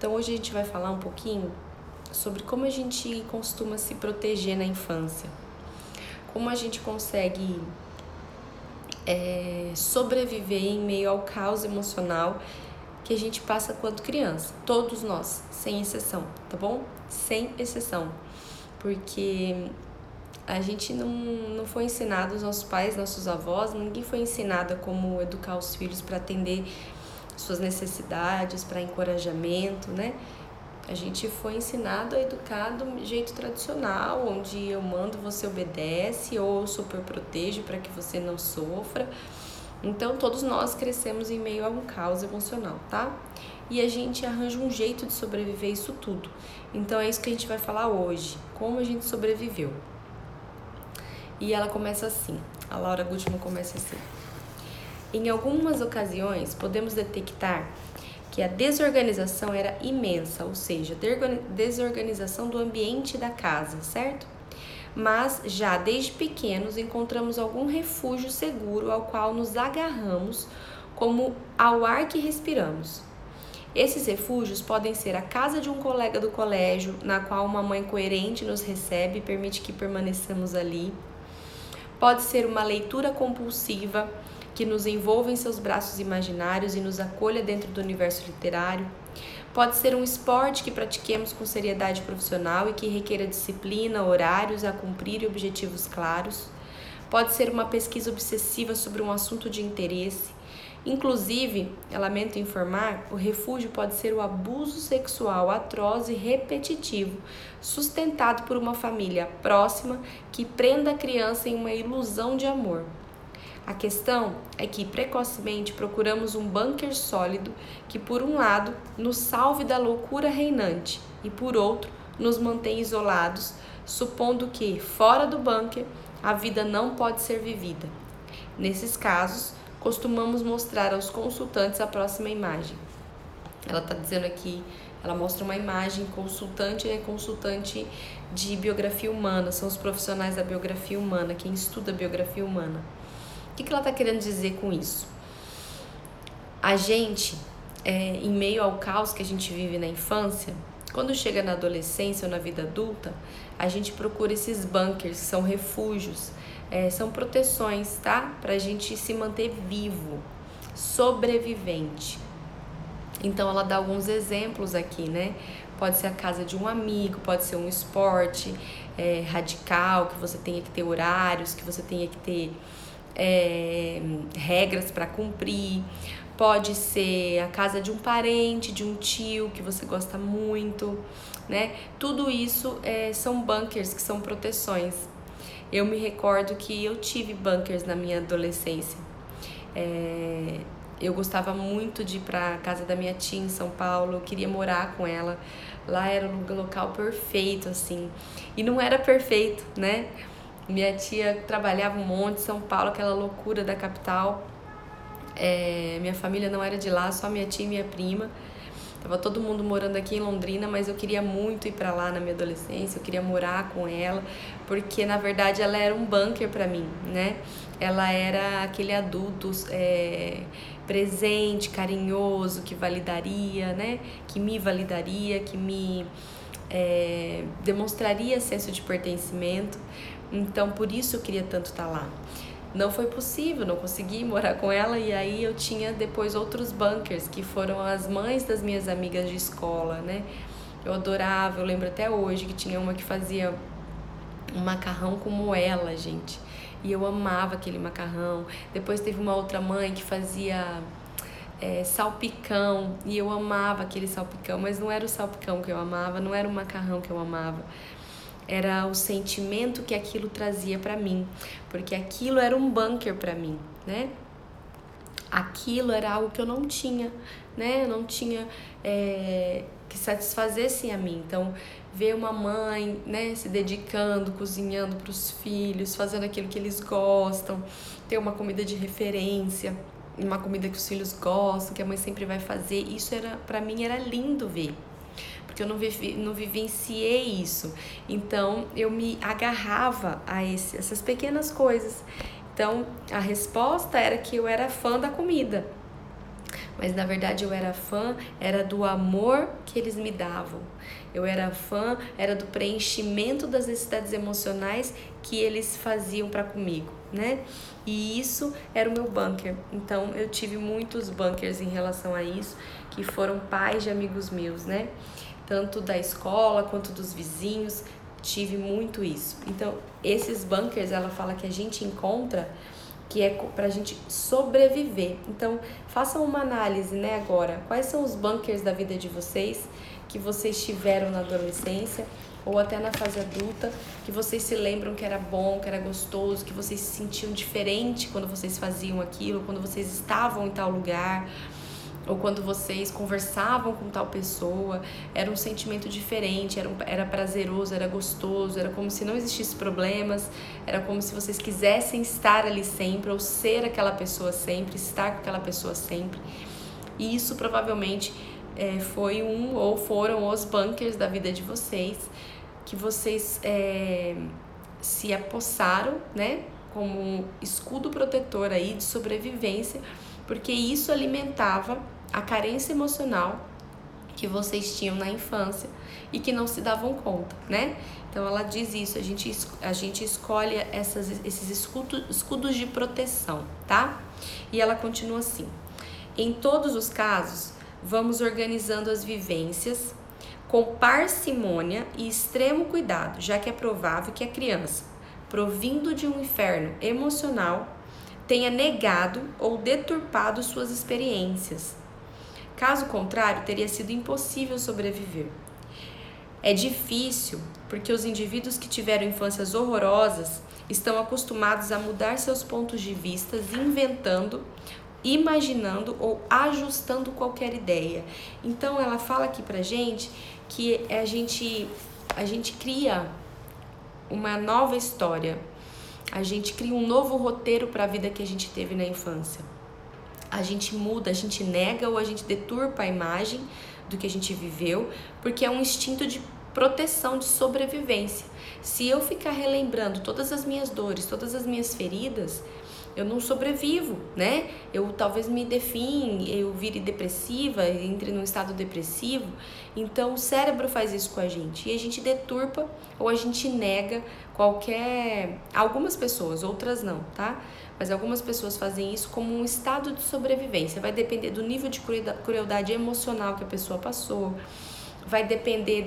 Então hoje a gente vai falar um pouquinho sobre como a gente costuma se proteger na infância. Como a gente consegue sobreviver em meio ao caos emocional que a gente passa quando criança. Todos nós, sem exceção, tá bom? Sem exceção. Porque a gente não foi ensinado, os nossos pais, nossos avós, ninguém foi ensinado a como educar os filhos para atender suas necessidades, para encorajamento, né? A gente foi ensinado a educar do jeito tradicional, onde eu mando, você obedece, ou eu super protejo para que você não sofra. Então, todos nós crescemos em meio a um caos emocional, tá? E a gente arranja um jeito de sobreviver isso tudo. Então, é isso que a gente vai falar hoje, como a gente sobreviveu. E ela começa assim, a Laura Gutman começa assim. Em algumas ocasiões, podemos detectar que a desorganização era imensa, ou seja, desorganização do ambiente da casa, certo? Mas já desde pequenos encontramos algum refúgio seguro ao qual nos agarramos, como ao ar que respiramos. Esses refúgios podem ser a casa de um colega do colégio, na qual uma mãe coerente nos recebe e permite que permaneçamos ali. Pode ser uma leitura compulsiva que nos envolva em seus braços imaginários e nos acolha dentro do universo literário. Pode ser um esporte que pratiquemos com seriedade profissional e que requeira disciplina, horários a cumprir e objetivos claros. Pode ser uma pesquisa obsessiva sobre um assunto de interesse. Inclusive, eu lamento informar, o refúgio pode ser o abuso sexual atroz e repetitivo, sustentado por uma família próxima que prenda a criança em uma ilusão de amor. A questão é que precocemente procuramos um bunker sólido que, por um lado, nos salve da loucura reinante e, por outro, nos mantém isolados, supondo que, fora do bunker, a vida não pode ser vivida. Nesses casos, costumamos mostrar aos consultantes a próxima imagem. Ela está dizendo aqui, ela mostra uma imagem, consultante é consultante de biografia humana, são os profissionais da biografia humana, quem estuda a biografia humana. O que ela está querendo dizer com isso? A gente, em meio ao caos que a gente vive na infância, quando chega na adolescência ou na vida adulta, a gente procura esses bunkers, que são refúgios, são proteções, tá? Pra gente se manter vivo, sobrevivente. Então ela dá alguns exemplos aqui, né? Pode ser a casa de um amigo, pode ser um esporte radical, que você tenha que ter horários, que você tenha que ter regras para cumprir. Pode ser a casa de um parente, de um tio que você gosta muito, né? Tudo isso são bunkers, que são proteções. Eu me recordo que eu tive bunkers na minha adolescência. Eu gostava muito de ir para a casa da minha tia em São Paulo, eu queria morar com ela. Lá era um local perfeito, assim. E não era perfeito, né? Minha tia trabalhava um monte em São Paulo, aquela loucura da capital. Minha família não era de lá, só minha tia e minha prima. Tava todo mundo morando aqui em Londrina, mas eu queria muito ir pra lá na minha adolescência, eu queria morar com ela, porque na verdade ela era um bunker pra mim, né? Ela era aquele adulto presente, carinhoso, que validaria, né? Que me validaria, que me demonstraria senso de pertencimento. Então, por isso eu queria tanto estar lá. Não foi possível, não consegui morar com ela, e aí eu tinha depois outros bunkers, que foram as mães das minhas amigas de escola, né? Eu adorava, eu lembro até hoje que tinha uma que fazia um macarrão com moela, gente. E eu amava aquele macarrão. Depois teve uma outra mãe que fazia salpicão, e eu amava aquele salpicão, mas não era o salpicão que eu amava, não era o macarrão que eu amava. Era o sentimento que aquilo trazia pra mim, porque aquilo era um bunker pra mim, né? Aquilo era algo que eu não tinha, né? Eu não tinha que satisfazesse a mim. Então, ver uma mãe, né, se dedicando, cozinhando pros filhos, fazendo aquilo que eles gostam, ter uma comida de referência, uma comida que os filhos gostam, que a mãe sempre vai fazer, isso era, pra mim era lindo ver. Porque eu não vivenciei isso. Então, eu me agarrava a essas pequenas coisas. Então, a resposta era que eu era fã da comida. Mas na verdade eu era fã, era do amor que eles me davam. Eu era fã, era do preenchimento das necessidades emocionais que eles faziam para comigo, né? E isso era o meu bunker. Então eu tive muitos bunkers em relação a isso, que foram pais de amigos meus, né? Tanto da escola quanto dos vizinhos, tive muito isso. Então esses bunkers, ela fala que a gente encontra, que é pra gente sobreviver. Então, façam uma análise, né, agora. Quais são os bunkers da vida de vocês, que vocês tiveram na adolescência, ou até na fase adulta, que vocês se lembram que era bom, que era gostoso, que vocês se sentiam diferente quando vocês faziam aquilo, quando vocês estavam em tal lugar, ou quando vocês conversavam com tal pessoa, era um sentimento diferente, era prazeroso, era gostoso, era como se não existisse problemas, era como se vocês quisessem estar ali sempre, ou ser aquela pessoa sempre, estar com aquela pessoa sempre. E isso provavelmente foi ou foram os bunkers da vida de vocês, que vocês se apossaram, né, como um escudo protetor aí de sobrevivência, porque isso alimentava a carência emocional que vocês tinham na infância e que não se davam conta, né? Então ela diz isso, a gente escolhe esses escudos de proteção, tá? E ela continua assim: em todos os casos, vamos organizando as vivências com parcimônia e extremo cuidado, já que é provável que a criança, provindo de um inferno emocional, tenha negado ou deturpado suas experiências. Caso contrário, teria sido impossível sobreviver. É difícil porque os indivíduos que tiveram infâncias horrorosas estão acostumados a mudar seus pontos de vista, inventando, imaginando ou ajustando qualquer ideia. Então ela fala aqui pra gente que a gente cria uma nova história. A gente cria um novo roteiro para a vida que a gente teve na infância. A gente muda, a gente nega ou a gente deturpa a imagem do que a gente viveu, porque é um instinto de proteção, de sobrevivência. Se eu ficar relembrando todas as minhas dores, todas as minhas feridas, eu não sobrevivo, né? Eu talvez me define, eu vire depressiva, entre num estado depressivo. Então o cérebro faz isso com a gente e a gente deturpa ou a gente nega algumas pessoas, outras não, tá? Mas algumas pessoas fazem isso como um estado de sobrevivência. Vai depender do nível de crueldade emocional que a pessoa passou, vai depender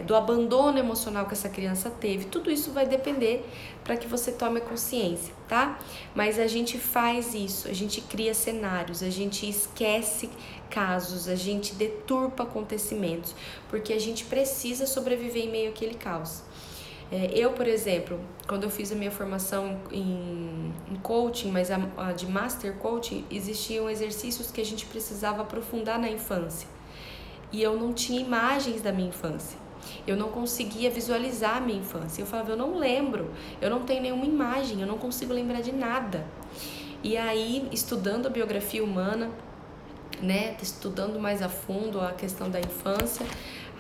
do abandono emocional que essa criança teve. Tudo isso vai depender para que você tome consciência, tá? Mas a gente faz isso, a gente cria cenários, a gente esquece casos, a gente deturpa acontecimentos, porque a gente precisa sobreviver em meio àquele caos. Eu, por exemplo, quando eu fiz a minha formação em coaching, mas a de Master Coaching, existiam exercícios que a gente precisava aprofundar na infância. E eu não tinha imagens da minha infância. Eu não conseguia visualizar a minha infância. Eu falava, eu não lembro, eu não tenho nenhuma imagem, eu não consigo lembrar de nada. E aí, estudando a biografia humana, né, estudando mais a fundo a questão da infância,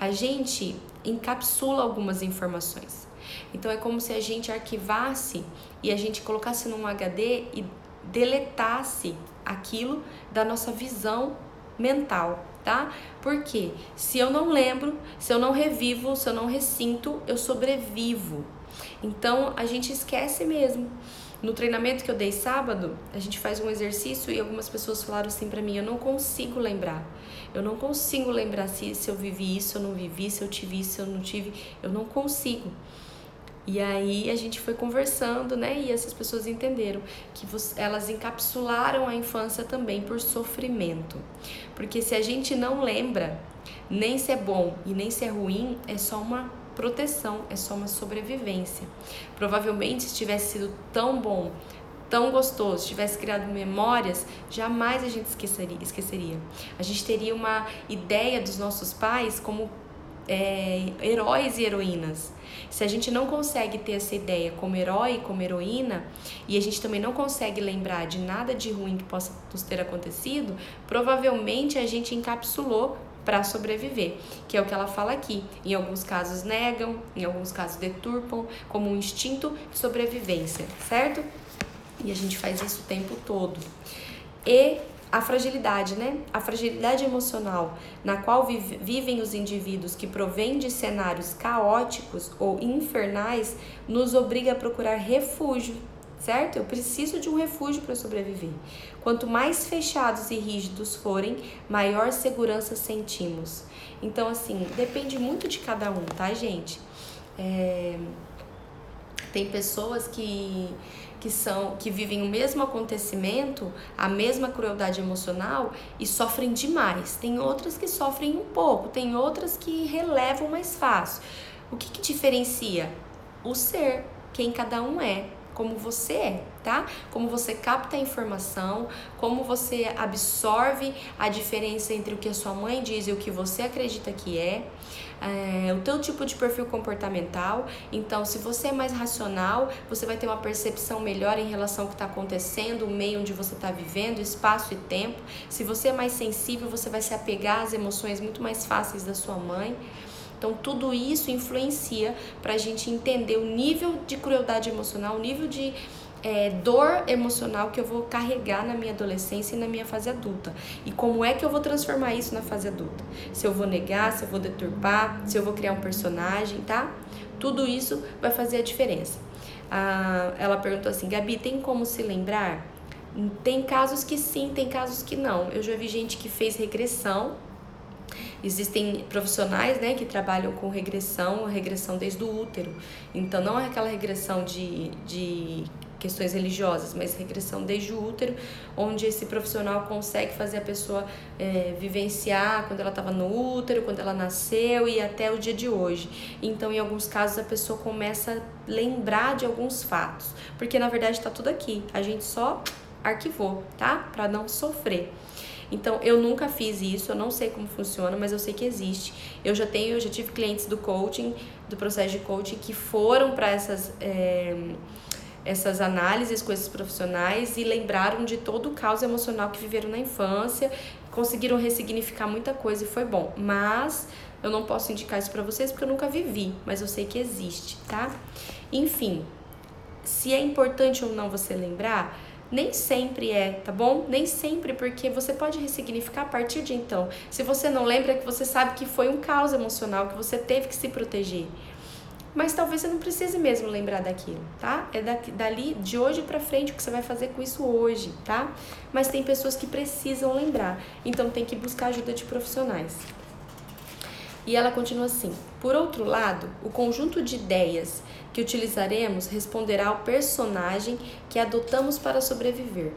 a gente encapsula algumas informações. Então é como se a gente arquivasse e a gente colocasse num HD e deletasse aquilo da nossa visão mental, tá? Porque se eu não lembro, se eu não revivo, se eu não ressinto, eu sobrevivo. Então a gente esquece mesmo. No treinamento que eu dei sábado, a gente faz um exercício e algumas pessoas falaram assim pra mim, eu não consigo lembrar. Eu não consigo lembrar se eu vivi isso, eu não vivi, se eu tive isso, eu não tive, eu não consigo. E aí a gente foi conversando, né? E essas pessoas entenderam que elas encapsularam a infância também por sofrimento. Porque se a gente não lembra, nem se é bom e nem se é ruim, é só uma proteção, é só uma sobrevivência. Provavelmente se tivesse sido tão bom, tão gostoso, tivesse criado memórias, jamais a gente esqueceria. A gente teria uma ideia dos nossos pais como heróis e heroínas. Se a gente não consegue ter essa ideia como herói, como heroína, e a gente também não consegue lembrar de nada de ruim que possa nos ter acontecido, provavelmente a gente encapsulou para sobreviver, que é o que ela fala aqui. Em alguns casos negam, em alguns casos deturpam, como um instinto de sobrevivência, certo? E a gente faz isso o tempo todo. E a fragilidade, né? A fragilidade emocional na qual vivem os indivíduos que provêm de cenários caóticos ou infernais nos obriga a procurar refúgio, certo? Eu preciso de um refúgio para sobreviver. Quanto mais fechados e rígidos forem, maior segurança sentimos. Então, assim, depende muito de cada um, tá, gente? Tem pessoas que vivem o mesmo acontecimento, a mesma crueldade emocional e sofrem demais. Tem outras que sofrem um pouco, tem outras que relevam mais fácil. O que diferencia? O ser, quem cada um é, como você é, tá? Como você capta a informação, como você absorve a diferença entre o que a sua mãe diz e o que você acredita que o teu tipo de perfil comportamental. Então, se você é mais racional, você vai ter uma percepção melhor em relação ao que está acontecendo, o meio onde você está vivendo, espaço e tempo. Se você é mais sensível, você vai se apegar às emoções muito mais fáceis da sua mãe. Então, tudo isso influencia para a gente entender o nível de crueldade emocional, o nível de dor emocional que eu vou carregar na minha adolescência e na minha fase adulta. E como é que eu vou transformar isso na fase adulta? Se eu vou negar, se eu vou deturpar, se eu vou criar um personagem, tá? Tudo isso vai fazer a diferença. Ela perguntou assim, Gabi, tem como se lembrar? Tem casos que sim, tem casos que não. Eu já vi gente que fez regressão. Existem profissionais, né, que trabalham com regressão desde o útero. Então, não é aquela regressão de questões religiosas, mas regressão desde o útero, onde esse profissional consegue fazer a pessoa vivenciar quando ela estava no útero, quando ela nasceu e até o dia de hoje. Então, em alguns casos, a pessoa começa a lembrar de alguns fatos, porque na verdade está tudo aqui, a gente só arquivou, tá? Para não sofrer. Então, eu nunca fiz isso, eu não sei como funciona, mas eu sei que existe. Eu já tive clientes do coaching, do processo de coaching, que foram para essas análises com esses profissionais e lembraram de todo o caos emocional que viveram na infância, conseguiram ressignificar muita coisa e foi bom. Mas eu não posso indicar isso para vocês porque eu nunca vivi, mas eu sei que existe, tá? Enfim, se é importante ou não você lembrar, nem sempre tá bom? Nem sempre, porque você pode ressignificar a partir de então. Se você não lembra, é que você sabe que foi um caos emocional, que você teve que se proteger. Mas talvez você não precise mesmo lembrar daquilo, tá? É dali, de hoje pra frente, o que você vai fazer com isso hoje, tá? Mas tem pessoas que precisam lembrar, então tem que buscar ajuda de profissionais. E ela continua assim, por outro lado, o conjunto de ideias que utilizaremos responderá ao personagem que adotamos para sobreviver.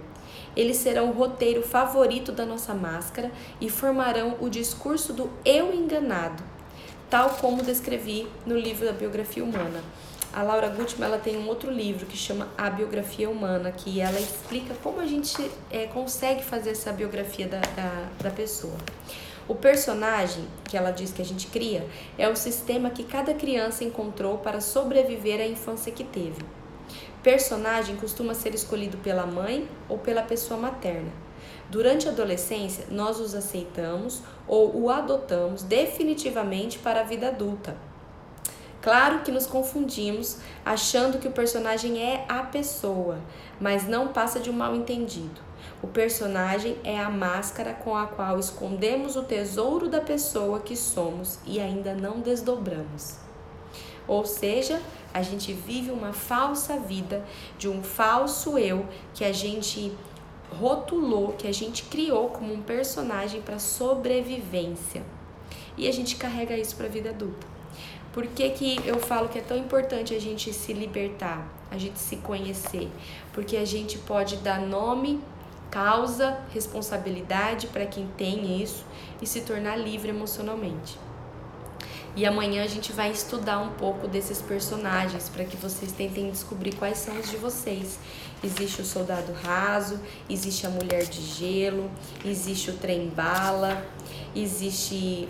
Eles serão o roteiro favorito da nossa máscara e formarão o discurso do eu enganado, tal como descrevi no livro da biografia humana. A Laura Gutman, ela tem um outro livro que chama A Biografia Humana, que ela explica como a gente consegue fazer essa biografia da pessoa. O personagem, que ela diz que a gente cria, é o sistema que cada criança encontrou para sobreviver à infância que teve. Personagem costuma ser escolhido pela mãe ou pela pessoa materna. Durante a adolescência, nós os aceitamos ou o adotamos definitivamente para a vida adulta. Claro que nos confundimos achando que o personagem é a pessoa, mas não passa de um mal-entendido. O personagem é a máscara com a qual escondemos o tesouro da pessoa que somos e ainda não desdobramos. Ou seja, a gente vive uma falsa vida de um falso eu que a gente rotulou, que a gente criou como um personagem para sobrevivência. E a gente carrega isso para a vida adulta. Por que eu falo que é tão importante a gente se libertar, a gente se conhecer? Porque a gente pode dar nome, causa, responsabilidade para quem tem isso e se tornar livre emocionalmente. E amanhã a gente vai estudar um pouco desses personagens para que vocês tentem descobrir quais são os de vocês. Existe o soldado raso, existe a mulher de gelo, existe o trem-bala, existe...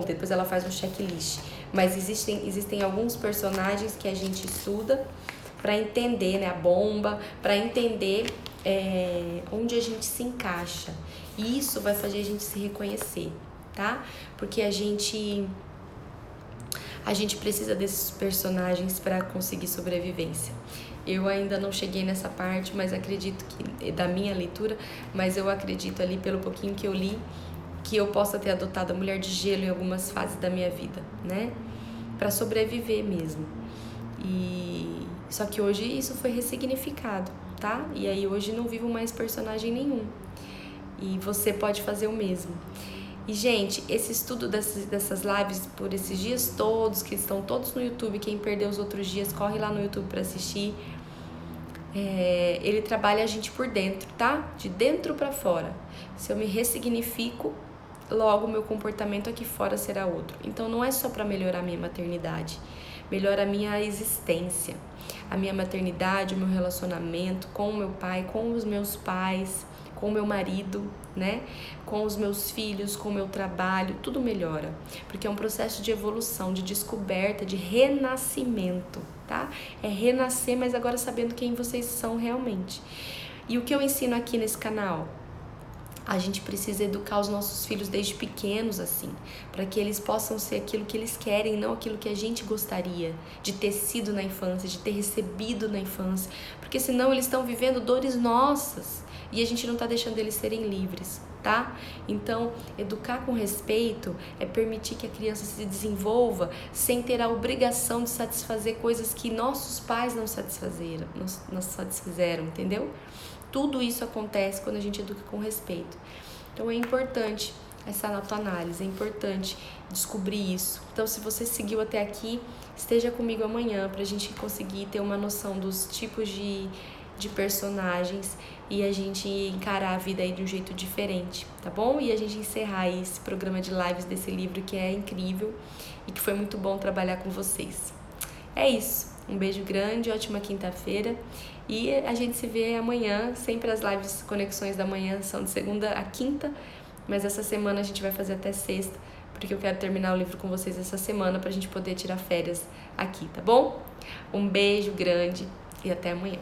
depois ela faz um checklist. Mas existem alguns personagens que a gente estuda para entender, né, a bomba, para entender onde a gente se encaixa. E isso vai fazer a gente se reconhecer, tá? Porque a gente precisa desses personagens para conseguir sobrevivência. Eu ainda não cheguei nessa parte, mas acredito que, da minha leitura, mas eu acredito ali, pelo pouquinho que eu li, que eu possa ter adotado a mulher de gelo em algumas fases da minha vida, né? Pra sobreviver mesmo. Só que hoje isso foi ressignificado, tá? E aí hoje não vivo mais personagem nenhum. E você pode fazer o mesmo. E, gente, esse estudo dessas lives por esses dias todos, que estão todos no YouTube, quem perdeu os outros dias, corre lá no YouTube pra assistir. Ele trabalha a gente por dentro, tá? De dentro pra fora. Se eu me ressignifico, logo meu comportamento aqui fora será outro. Então não é só pra melhorar a minha maternidade, melhora a minha existência, a minha maternidade, o meu relacionamento com o meu pai, com os meus pais, com o meu marido, né? Com os meus filhos, com o meu trabalho, tudo melhora. Porque é um processo de evolução, de descoberta, de renascimento, tá? É renascer, mas agora sabendo quem vocês são realmente. E o que eu ensino aqui nesse canal? A gente precisa educar os nossos filhos desde pequenos, assim, para que eles possam ser aquilo que eles querem, não aquilo que a gente gostaria de ter sido na infância, de ter recebido na infância, porque senão eles estão vivendo dores nossas e a gente não está deixando eles serem livres, tá? Então, educar com respeito é permitir que a criança se desenvolva sem ter a obrigação de satisfazer coisas que nossos pais não satisfizeram, entendeu? Tudo isso acontece quando a gente educa com respeito. Então é importante essa autoanálise, é importante descobrir isso. Então, se você seguiu até aqui, esteja comigo amanhã pra gente conseguir ter uma noção dos tipos de personagens e a gente encarar a vida aí de um jeito diferente, tá bom? E a gente encerrar esse programa de lives desse livro que é incrível e que foi muito bom trabalhar com vocês. É isso. Um beijo grande, ótima quinta-feira e a gente se vê amanhã. Sempre as lives Conexões da Manhã são de segunda a quinta, mas essa semana a gente vai fazer até sexta, porque eu quero terminar o livro com vocês essa semana pra gente poder tirar férias aqui, tá bom? Um beijo grande e até amanhã.